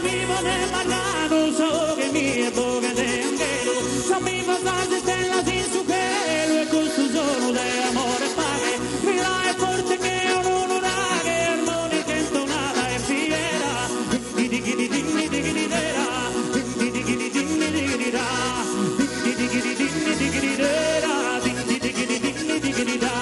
vivo nel marcato, so che mi è boca de angelo, sappiamo tante stelle sin su cielo e questo sono de amore pace, mi la è forte che io non una che armonica intonata e fiera, di di di di di di di di dera, di di di di di di di di da, di di di di di di di di dera, di di di di di di di di da.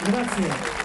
Grazie.